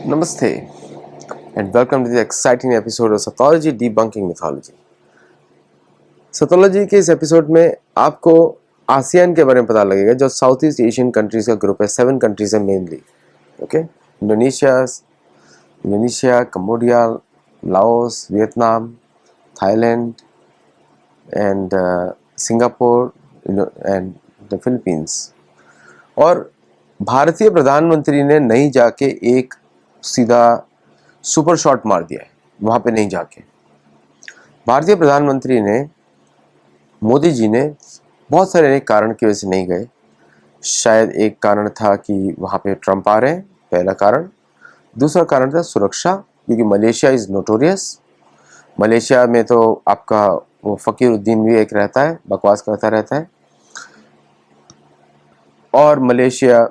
Namaste and welcome to the exciting episode of Sathology Debunking Mythology. सतोलॉजी के इस episode में आपको आसियान के बारे में पता लगेगा, जो साउथ ईस्ट एशियन कंट्रीज का ग्रुप है। 7 कंट्रीज है mainly. Okay, Indonesia, Cambodia, Laos, Vietnam, Thailand and Singapore and the Philippines. और भारतीय प्रधानमंत्री ने नहीं जाके एक सीधा सुपर शॉट मार दिया है वहाँ पे। नहीं जाके भारतीय प्रधानमंत्री ने, मोदी जी ने बहुत सारे कारण की वजह से नहीं गए। शायद एक कारण था कि वहाँ पे ट्रंप आ रहे हैं, पहला कारण। दूसरा कारण था सुरक्षा, क्योंकि मलेशिया इज़ नोटोरियस। मलेशिया में तो आपका वो फ़कीरुद्दीन भी एक रहता है, बकवास करता रहता है। और मलेशिया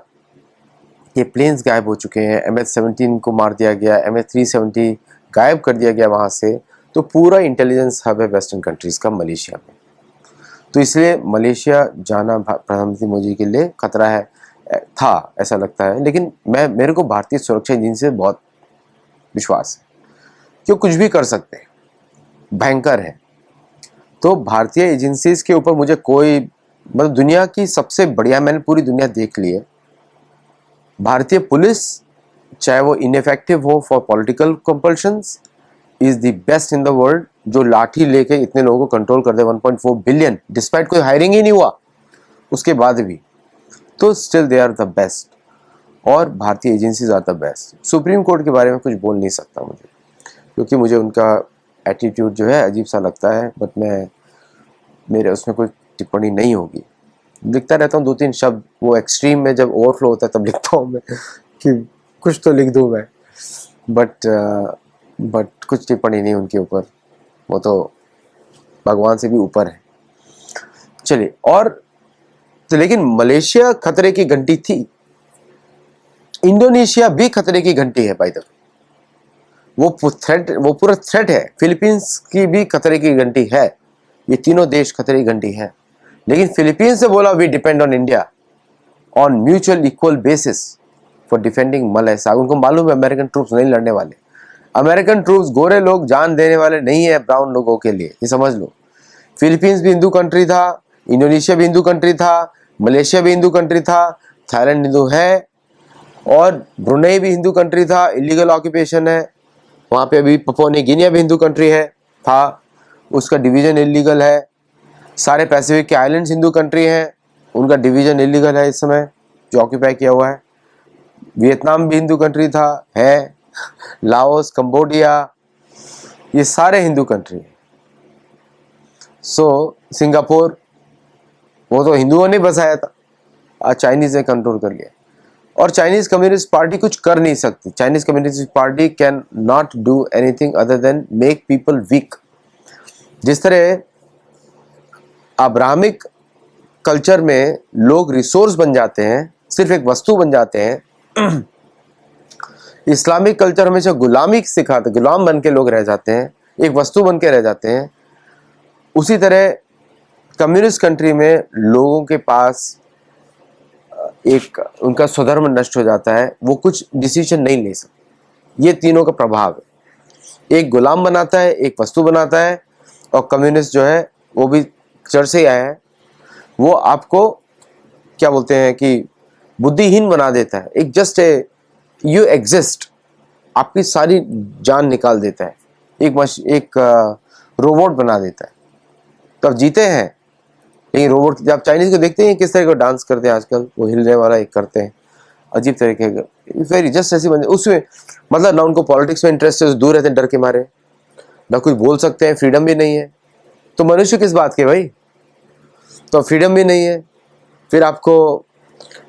के प्लेन्स गायब हो चुके हैं। MH17 को मार दिया गया, MH370 गायब कर दिया गया वहाँ से। तो पूरा इंटेलिजेंस हब है वेस्टर्न कंट्रीज़ का मलेशिया में। तो इसलिए मलेशिया जाना प्रधानमंत्री मोदी के लिए खतरा है था, ऐसा लगता है। लेकिन मेरे को भारतीय सुरक्षा एजेंसी से बहुत विश्वास है कि वो कुछ भी कर सकते हैं, भयंकर है। तो भारतीय एजेंसीज के ऊपर मुझे कोई, मतलब दुनिया की सबसे बढ़िया, मैंने पूरी दुनिया देख ली है। भारतीय पुलिस, चाहे वो इनफेक्टिव हो for political compulsions, is the best in the world. जो लाठी लेके इतने लोगों को कंट्रोल कर दे, 1.4 बिलियन, डिस्पाइट कोई हायरिंग ही नहीं हुआ उसके बाद भी, तो still they are the best. और भारतीय agencies are the best. Supreme court के बारे में कुछ बोल नहीं सकता मुझे, क्योंकि मुझे उनका एटीट्यूड जो है अजीब सा लगता है। बट मेरे उसमें कोई टिप्पणी नहीं होगी। लिखता रहता हूँ 2-3 शब्द, वो एक्सट्रीम में जब ओवरफ्लो होता है तब लिखता हूँ मैं कि कुछ तो लिख दूँ मैं। बट कुछ टिप्पणी नहीं उनके ऊपर, वो तो भगवान से भी ऊपर है। चलिए, और तो लेकिन मलेशिया खतरे की घंटी थी, इंडोनेशिया भी खतरे की घंटी है। बाय द वे, वो पूरा थ्रेट है। फिलीपींस की भी खतरे की घंटी है। ये तीनों देश खतरे की घंटी है। लेकिन फिलीपींस से बोला we depend on India on mutual equal basis for defending Malay सागर। उनको मालूम है अमेरिकन ट्रूप्स नहीं लड़ने वाले। अमेरिकन ट्रूप्स, गोरे लोग जान देने वाले नहीं है ब्राउन लोगों के लिए, ये समझ लो। फिलीपींस भी हिंदू कंट्री था, इंडोनेशिया भी हिंदू कंट्री था, मलेशिया भी हिंदू कंट्री था, थाईलैंड हिंदू है, और ब्रुनेई भी हिंदू कंट्री था, इलीगल ऑक्यूपेशन है वहाँ पे। अभी पपुआ न्यू गिनी भी हिंदू कंट्री है, था, उसका डिवीजन इलीगल है। सारे पैसिफिक के आइलैंड्स हिंदू कंट्री हैं, उनका डिवीजन इलीगल है इस समय, जो ऑक्यूपाई किया हुआ है। वियतनाम भी हिंदू कंट्री था, है। लाओस, कंबोडिया, ये सारे हिंदू कंट्री हैं। सिंगापुर, वो तो हिंदुओं ने बसाया था, आज चाइनीज ने कंट्रोल कर लिया। और चाइनीज कम्युनिस्ट पार्टी कुछ कर नहीं सकती। Chinese communist party can not do anything other than make people weak. जिस तरह अब्राहमिक कल्चर में लोग रिसोर्स बन जाते हैं, सिर्फ एक वस्तु बन जाते हैं, इस्लामिक कल्चर हमेशा गुलामी सिखाते, गुलाम बन के लोग रह जाते हैं, एक वस्तु बन के रह जाते हैं। उसी तरह कम्युनिस्ट कंट्री में लोगों के पास एक उनका स्वधर्म नष्ट हो जाता है, वो कुछ डिसीजन नहीं ले सकते। ये तीनों का प्रभाव है। एक गुलाम बनाता है, एक वस्तु बनाता है, और कम्युनिस्ट जो है वो भी चर्च से आया है, वो आपको क्या बोलते हैं कि बुद्धिहीन बना देता है। एक जस्ट यू एग्जिस्ट, आपकी सारी जान निकाल देता है, एक रोबोट बना देता है। तो आप जीते हैं, लेकिन रोबोट, जब आप चाइनीज को देखते हैं किस तरह का डांस करते हैं आजकल, वो हिलने वाला एक करते हैं अजीब तरीके का, वेरी जस्ट ऐसी बंदे उसमें, मतलब ना उनको पॉलिटिक्स में इंटरेस्ट है, दूर रहते हैं डर के मारे, ना कुछ बोल सकते हैं, फ्रीडम भी नहीं है। तो मनुष्य किस बात के भाई? तो फ्रीडम भी नहीं है, फिर आपको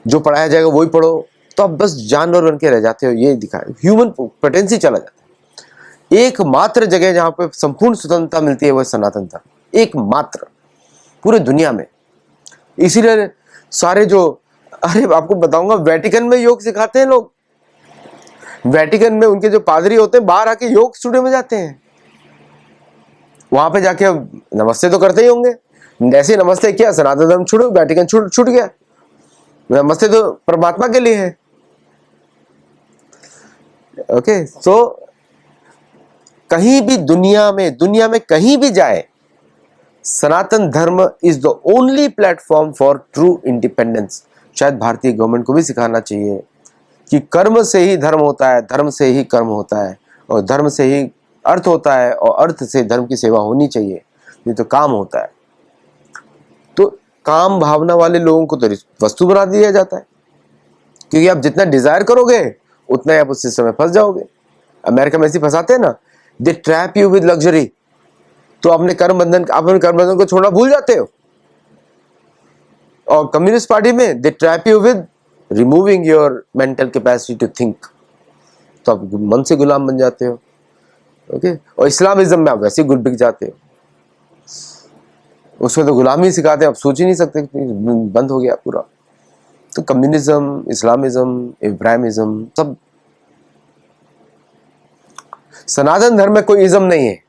जो पढ़ाया जाएगा वही पढ़ो, तो आप बस जानवर बन के रह जाते हो। ये दिखाए ह्यूमन पोटेंसी चला जाता है। एकमात्र जगह जहां पे संपूर्ण स्वतंत्रता मिलती है वो सनातन धर्म, एकमात्र पूरे दुनिया में। इसीलिए सारे जो, अरे आपको बताऊंगा, वेटिकन में योग सिखाते हैं लोग। वेटिकन में उनके जो पादरी होते हैं बाहर आके योग स्टूडियो में जाते हैं, वहां पे जाके नमस्ते तो करते ही होंगे। ऐसे नमस्ते किया, सनातन धर्म छूट, वेटिकन छूट गया। नमस्ते तो परमात्मा के लिए है। ओके, तो कहीं भी दुनिया में कहीं भी जाए, सनातन धर्म is the only platform for true independence. शायद भारतीय गवर्नमेंट को भी सिखाना चाहिए कि कर्म से ही धर्म होता है, धर्म से ही कर्म होता है, और धर्म से ही अर्थ होता है, और अर्थ से धर्म की सेवा होनी चाहिए, नहीं तो काम होता है। तो काम भावना वाले लोगों को तो वस्तु बना दिया जाता है, क्योंकि आप जितना डिजायर करोगे उतना ही आप उस सिस्टम में फंस जाओगे। अमेरिका में ऐसे फंसाते हैं ना, दे ट्रैप यू विद लग्जरी। तो आप अपने कर्म बंधन को छोड़ना भूल जाते हो। और कम्युनिस्ट पार्टी में they trap you with removing your mental capacity to think. तो आप मन से गुलाम बन जाते हो। ओके, और इस्लामिज्म में आप वैसे गुल बिक जाते हो, उसमें तो गुलामी सिखाते हैं, आप सोच ही नहीं सकते, बंद हो गया पूरा। तो कम्युनिज्म, इस्लामिज्म, इब्राहिमिज्म सब। सनातन धर्म में कोई इज्म नहीं है।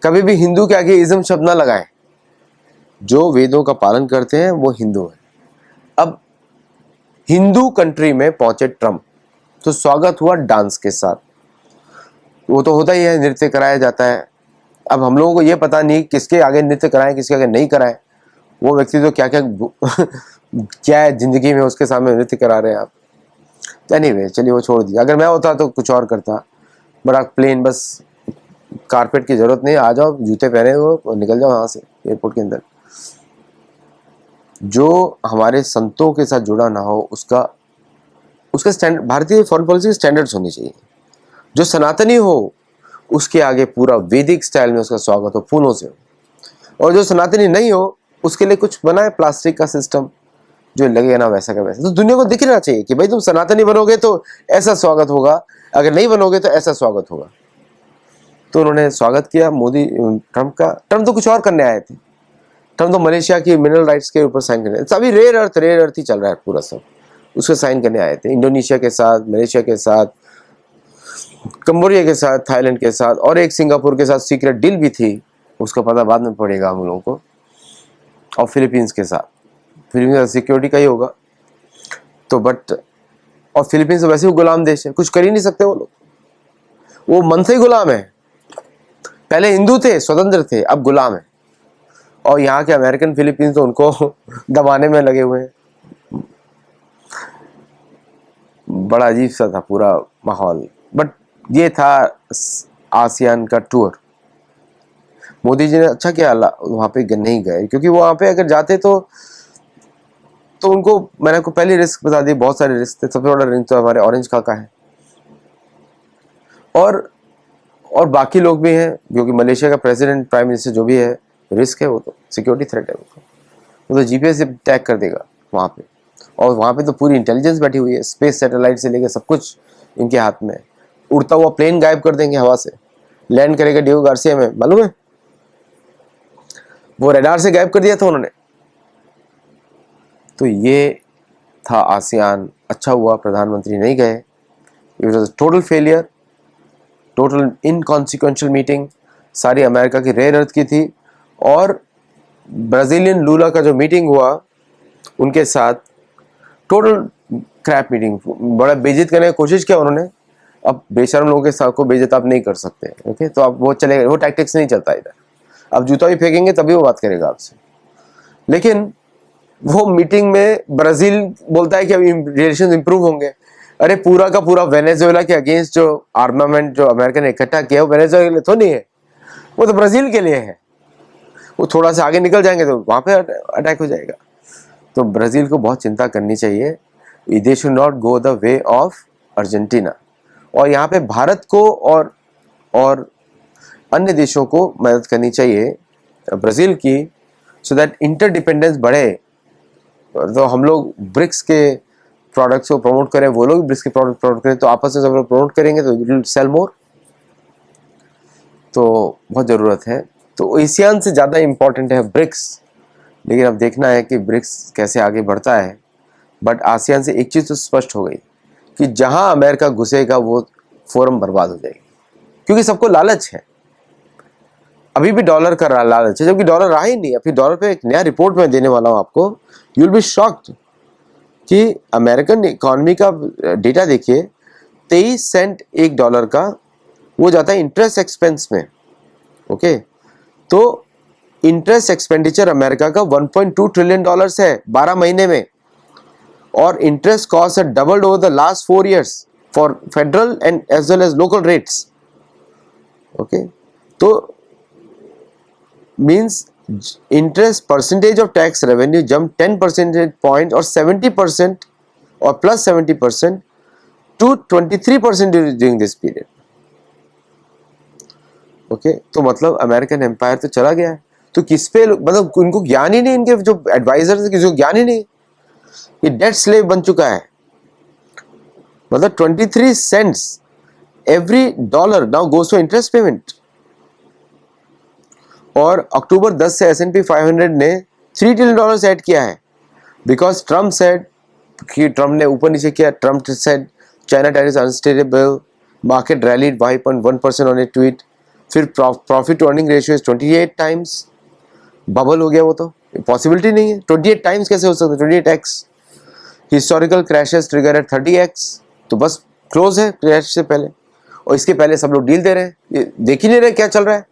कभी भी हिंदू के आगे इज्म शब्द ना लगाएं। जो वेदों का पालन करते हैं वो हिंदू है। अब हिंदू कंट्री में पहुंचे ट्रम्प, तो स्वागत हुआ डांस के साथ। वो तो होता ही है, नृत्य कराया जाता है। अब हम लोगों को ये पता नहीं किसके आगे नृत्य कराएं, किसके आगे नहीं कराएं। वो व्यक्ति तो क्या क्या क्या है जिंदगी में, उसके सामने नृत्य करा रहे हैं आप। एनीवे, चलिए वो छोड़ दिया। अगर मैं होता तो कुछ और करता, बड़ा प्लेन, बस कारपेट की जरूरत नहीं, आ जाओ जूते पहने हो और निकल जाओ वहां से एयरपोर्ट के अंदर। जो हमारे संतों के साथ जुड़ा ना हो, उसका भारतीय फॉरेन पॉलिसी स्टैंडर्ड्स होनी चाहिए। जो सनातनी हो उसके आगे पूरा वैदिक स्टाइल में उसका स्वागत हो, फूलों से हो। और जो सनातनी नहीं हो उसके लिए कुछ बनाए प्लास्टिक का सिस्टम, जो लगेगा ना वैसा का वैसा। तो दुनिया को दिखना चाहिए कि भाई तुम सनातनी बनोगे तो ऐसा स्वागत होगा, अगर नहीं बनोगे तो ऐसा स्वागत होगा। तो उन्होंने स्वागत किया मोदी ट्रम्प का। ट्रम्प तो कुछ और करने आए थे। ट्रम्प तो मलेशिया की मिनरल राइट्स के ऊपर साइन करने, अभी रेयर अर्थ ही चल रहा है पूरा सब, उसको साइन करने आए थे। इंडोनेशिया के साथ, मलेशिया के साथ, कंबोडिया के साथ, थाईलैंड के साथ, और एक सिंगापुर के साथ सीक्रेट डील भी थी, उसका पता बाद में पड़ेगा हम लोगों को। और फिलीपींस के साथ, फिलीपींस सिक्योरिटी का ही होगा तो, बट और फिलीपींस वैसे भी गुलाम देश है, कुछ कर ही नहीं सकते वो लोग। वो मन से ही गुलाम है। पहले हिंदू थे, स्वतंत्र थे, अब गुलाम है। और यहाँ के अमेरिकन फिलीपींस तो उनको दबाने में लगे हुए हैं। बड़ा अजीब सा था पूरा माहौल। बट ये था आसियान का टूर। मोदी जी ने अच्छा किया वहां पे नहीं गए, क्योंकि वहां पे अगर जाते तो उनको, मैंने आपको पहले रिस्क बता दी, बहुत सारे रिस्क थे। सबसे बड़ा रिस्क तो हमारे ऑरेंज काका है, और बाकी लोग भी हैं, क्योंकि मलेशिया का प्रेसिडेंट, प्राइम मिनिस्टर जो भी है, रिस्क है, वो तो सिक्योरिटी थ्रेट है। वो तो जीपीएस से टैग कर देगा वहाँ पे। और वहाँ पे तो पूरी इंटेलिजेंस बैठी हुई है, स्पेस सैटेलाइट से लेकर सब कुछ इनके हाथ में है। उड़ता हुआ प्लेन गायब कर देंगे हवा से, लैंड करेगा डियो गार्सिया में, मालूम है? वो रडार से गायब कर दिया था उन्होंने। तो ये था आसियान। अच्छा हुआ प्रधानमंत्री नहीं गए। It was total failure, total inconsequential meeting. सारी अमेरिका की रेयर अर्थ की थी। और ब्राजीलियन लूला का जो मीटिंग हुआ उनके साथ, टोटल क्रैप मीटिंग। बड़ा बेइज्जत करने की कोशिश किया उन्होंने। अब बेशर्म लोगों के साथ को बेइज्जत आप नहीं कर सकते, ओके? तो अब वो चलेगा, वो टैक्टिक्स नहीं चलता इधर। अब जूता भी फेंकेंगे तभी वो बात करेगा आपसे। लेकिन वो मीटिंग में ब्राजील बोलता है कि अभी रिलेशन इंप्रूव होंगे। अरे पूरा का पूरा वेनेजुएला के अगेंस्ट जो आर्मामेंट जो अमेरिका ने इकट्ठा किया, वो वेनेजुएला के लिए तो नहीं है, वो तो ब्राजील के लिए है। वो थोड़ा सा आगे निकल जाएंगे तो वहां पे अटैक हो जाएगा। तो ब्राजील को बहुत चिंता करनी चाहिए। They should not go the way of Argentina. और यहाँ पे भारत को और अन्य देशों को मदद करनी चाहिए ब्राजील की, सो दैट इंटरडिपेंडेंस बढ़े। तो हम लोग ब्रिक्स के प्रोडक्ट्स को प्रमोट करें, वो लोग ब्रिक्स के प्रोडक्ट प्रमोट करें, तो आपस में सब लोग प्रमोट करेंगे तो इट विल सेल मोर। तो बहुत ज़रूरत है। तो एशियान से ज़्यादा इम्पोर्टेंट है ब्रिक्स। लेकिन अब देखना है कि ब्रिक्स कैसे आगे बढ़ता है। बट आसियान से एक चीज़ तो स्पष्ट हो गई कि जहां अमेरिका घुसेगा वो फोरम बर्बाद हो जाएगी, क्योंकि सबको लालच है। अभी भी डॉलर का लालच है, जबकि डॉलर रहा ही नहीं। अभी डॉलर पे एक नया रिपोर्ट मैं देने वाला हूं आपको, यू विल बी शॉक्ड कि अमेरिकन इकोनॉमी का डेटा देखिए। 23 सेंट एक डॉलर का वो जाता है इंटरेस्ट एक्सपेंस में। ओके, तो इंटरेस्ट एक्सपेंडिचर अमेरिका का 1.2 ट्रिलियन डॉलर्स है 12 महीने में, और इंटरेस्ट कॉस्ट है doubled over the last 4 years for federal and as well as local rates. Okay, तो means interest percentage of tax revenue jumped 10 percentage point or 70% or plus 70% to 23% during this period. Okay, तो मतलब American empire तो चला गया है। तो किस पे, मतलब उनको ज्ञान ही नहीं, इनके जो एडवाइजर है किसी को ज्ञान ही नहीं, ये डेट स्लेव बन चुका है। मतलब 23 cents every dollar now goes to interest payment. और अक्टूबर 10 से S&P 500 ने $3 ट्रिलियन ऐड किया है, बिकॉज ट्रम्प सेड कि ट्रम्प ने ऊपर नीचे किया। Trump said China tariffs unstable, market rallied 5.1% on a tweet. फिर profit to earning ratio is 28 times, bubble हो गया। वो तो पॉसिबिलिटी नहीं है, 28 टाइम्स कैसे हो सकता है, 28x। Historical crashes trigger eight 30x, तो बस क्लोज है क्रैश से पहले, और इसके पहले सब लोग डील दे रहे हैं, ये देख ही नहीं रहे क्या चल रहा है।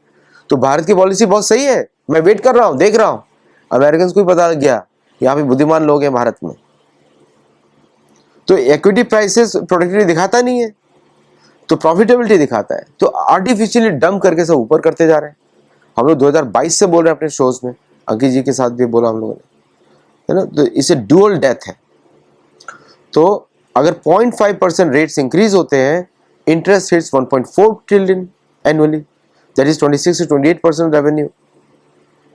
तो भारत की पॉलिसी बहुत सही है, मैं वेट कर रहा हूं, देख रहा हूं। अमेरिकन को भी पता लग गया यहाँ पे बुद्धिमान लोग हैं भारत में। तो इक्विटी प्राइसेस प्रोडक्टिविटी दिखाता नहीं है, तो प्रॉफिटेबिलिटी दिखाता है। तो आर्टिफिशियली डंप करके सब ऊपर करते जा रहे हैं। हम लोग 2022 से बोल रहे हैं अपने शोज में, अंकित जी के साथ भी बोला हम लोगों ने, है ना। तो इसे ड्यूअल डेथ है। तो अगर 0.5% रेट्स इंक्रीज होते हैं, interest hits 1.4 trillion annually, that is 26 to 28% revenue.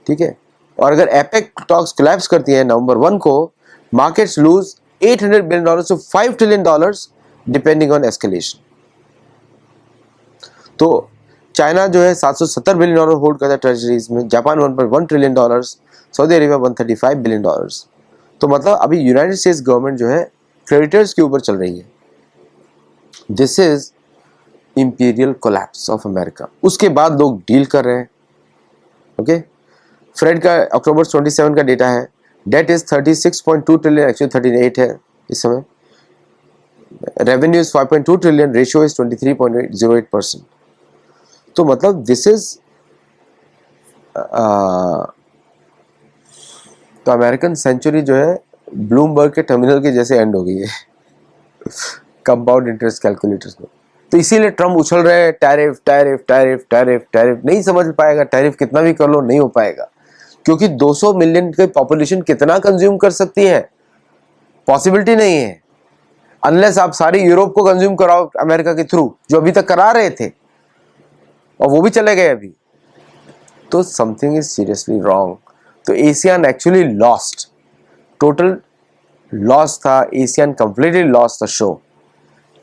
ठीक है, और अगर एपेक टॉक्स कोलैप्स करती है नवंबर 1 को, markets lose $800 billion to $5 trillion depending on escalation. तो चाइना जो है $770 बिलियन होल्ड करता है ट्रेजरीज में, Japan $1.1 trillion, Saudi Arabia $135 billion. तो मतलब अभी यूनाइटेड स्टेट्स गवर्नमेंट जो है क्रेडिटर्स के ऊपर चल रही है। This is imperial collapse of America. उसके बाद लोग डील कर रहे हैं। ओके, फ्रेड का अक्टूबर 27 का डेटा है, डेट इज 36.2 ट्रिलियन, एक्चुअली 38 है इस समय। Revenue is 5.2 trillion, ratio is 23.08%। तो मतलब दिस इज तो अमेरिकन सेंचुरी जो है ब्लूमबर्ग के टर्मिनल के जैसे एंड हो गई है कंपाउंड इंटरेस्ट कैलकुलेटर्स में। तो इसीलिए ट्रम्प उछल रहे हैं, tariff tariff tariff tariff tariff. नहीं समझ पाएगा, टैरिफ कितना भी कर लो नहीं हो पाएगा, क्योंकि 200 मिलियन की पॉपुलेशन कितना कंज्यूम कर सकती है, पॉसिबिलिटी नहीं है। अनलेस आप सारी यूरोप को कंज्यूम कराओ अमेरिका के थ्रू, जो अभी तक करा रहे थे, और वो भी चले गए अभी, तो समथिंग इज सीरियसली रॉन्ग। तो ASEAN actually lost, total loss था। ASEAN completely lost the show,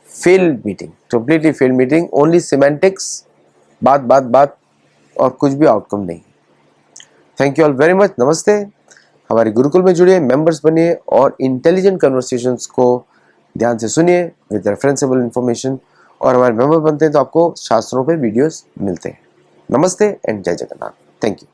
failed meeting, completely failed meeting, only semantics, बात बात बात, और कुछ भी आउटकम नहीं। Thank you all very much, नमस्ते। हमारे गुरुकुल में जुड़िए, मेंबर्स बनिए, और इंटेलिजेंट कन्वर्सेशंस को ध्यान से सुनिए विद रेफरेंसेबल इंफॉर्मेशन, और हमारे मेंबर बनते हैं तो आपको शास्त्रों पे वीडियोस मिलते हैं। नमस्ते एंड जय जगन्नाथ। Thank you.